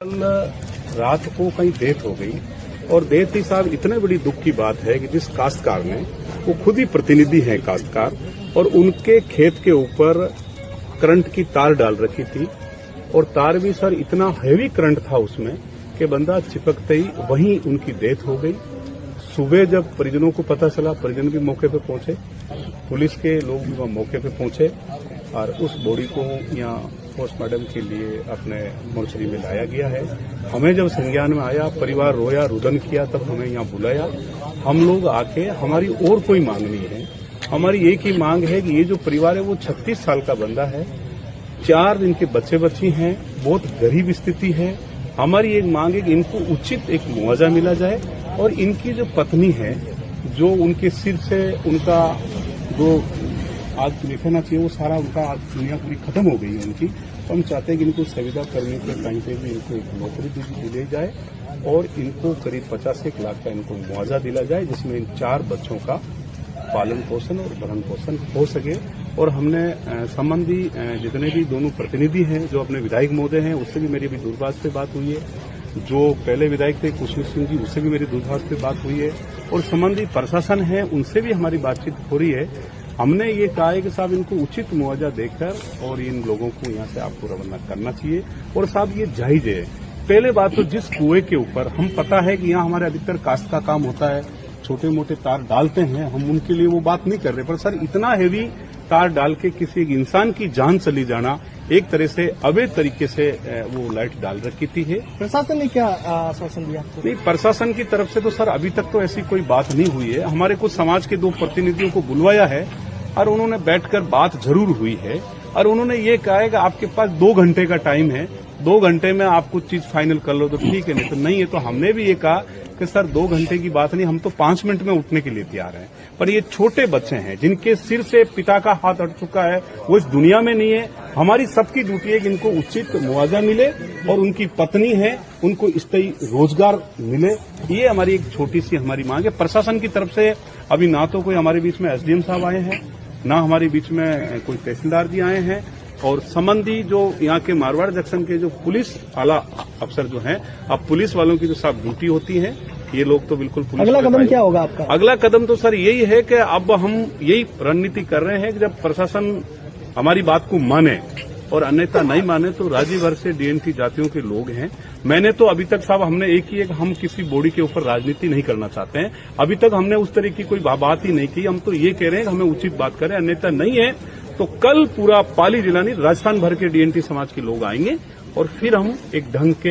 कल रात को कहीं डेथ हो गई और डेथ ही साहब इतने बड़ी दुख की बात है कि जिस काश्तकार ने, वो खुद ही प्रतिनिधि हैं काश्तकार, और उनके खेत के ऊपर करंट की तार डाल रखी थी और तार भी सर इतना हैवी करंट था उसमें कि बंदा चिपकते ही वहीं उनकी डेथ हो गई। सुबह जब परिजनों को पता चला, परिजन भी मौके पर पहुंचे, पुलिस के लोग भी वहां मौके पर पहुंचे और उस बॉडी को यहाँ पोस्टमार्टम के लिए अपने मोर्चरी में लाया गया है। हमें जब संज्ञान में आया, परिवार रोया, रुदन किया, तब हमें यहाँ बुलाया। हम लोग आके, हमारी और कोई मांग नहीं है, हमारी एक ही मांग है कि ये जो परिवार है वो 36 साल का बंदा है, 4 इनके बच्चे बच्ची हैं, बहुत गरीब स्थिति है। हमारी एक मांग है कि इनको उचित एक मुआवजा मिला जाए और इनकी जो पत्नी है, जो उनके सिर से उनका जो आज देखना चाहिए वो सारा उनका आज दुनिया पूरी खत्म हो गई है उनकी, तो हम चाहते हैं कि इनको संविदा करने के टाइम पे भी इनको एक नौकरी दी जाए और इनको करीब 50 लाख का इनको मुआवजा दिला जाए, जिसमें इन 4 बच्चों का पालन पोषण और भरण पोषण हो सके। और हमने संबंधी जितने भी दोनों प्रतिनिधि हैं, जो अपने विधायक महोदय हैं, उससे भी मेरी अभी दूरभाष पे बात हुई है। जो पहले विधायक थे कुशल सिंह जी, उससे भी मेरी दूरभाष पे बात हुई है और संबंधी प्रशासन है उनसे भी हमारी बातचीत हो रही है। हमने ये कहा है कि साहब इनको उचित मुआवजा देकर और इन लोगों को यहाँ से आपको रवाना करना चाहिए और साहब ये जायज है। पहले बात तो जिस कुएं के ऊपर हम पता है कि यहाँ हमारे अधिकतर कास्ट का काम होता है, छोटे मोटे तार डालते हैं, हम उनके लिए वो बात नहीं कर रहे, पर सर इतना हेवी तार डाल के किसी एक इंसान की जान चली जाना, एक तरह से अवैध तरीके से वो लाइट डाल रखी थी है। प्रशासन ने क्या आश्वासन दिया? नहीं, प्रशासन की तरफ से तो सर अभी तक तो ऐसी कोई बात नहीं हुई है। हमारे कुछ समाज के 2 प्रतिनिधियों को बुलवाया है और उन्होंने बैठकर बात जरूर हुई है और उन्होंने ये कहा है कि आपके पास 2 घंटे का टाइम है, 2 घंटे में आप कुछ चीज फाइनल कर लो तो ठीक है, नहीं तो नहीं है। तो हमने भी ये कहा कि सर 2 घंटे की बात नहीं, हम तो 5 मिनट में उठने के लिए तैयार हैं। पर ये छोटे बच्चे हैं जिनके सिर से पिता का हाथ हट चुका है, वो इस दुनिया में नहीं है। हमारी सबकी ड्यूटी है कि इनको उचित मुआवजा मिले और उनकी पत्नी है उनको स्थायी रोजगार मिले। ये हमारी एक छोटी सी हमारी मांग है। प्रशासन की तरफ से अभी ना तो कोई हमारे बीच में एसडीएम साहब आए हैं, ना हमारे बीच में कोई तहसीलदार जी आए हैं और संबंधी जो यहाँ के मारवाड़ जंक्शन के जो पुलिस आला अफसर जो हैं, अब पुलिस वालों की जो साहब ड्यूटी होती है, ये लोग तो बिल्कुल पुलिस। अगला कदम क्या होगा आपका? अगला कदम तो सर यही है कि अब हम यही रणनीति कर रहे हैं कि जब प्रशासन हमारी बात को माने और अन्यथा नहीं माने तो राज्य भर से डीएनटी जातियों के लोग हैं। मैंने तो अभी तक साहब हमने एक ही है कि हम किसी बॉडी के ऊपर राजनीति नहीं करना चाहते हैं। अभी तक हमने उस तरह की कोई बात ही नहीं की। हम तो ये कह रहे हैं कि हमें उचित बात करें, अन्यथा नहीं है तो कल पूरा पाली जिला नहीं राजस्थान भर के डीएनटी समाज के लोग आएंगे और फिर हम एक ढंग के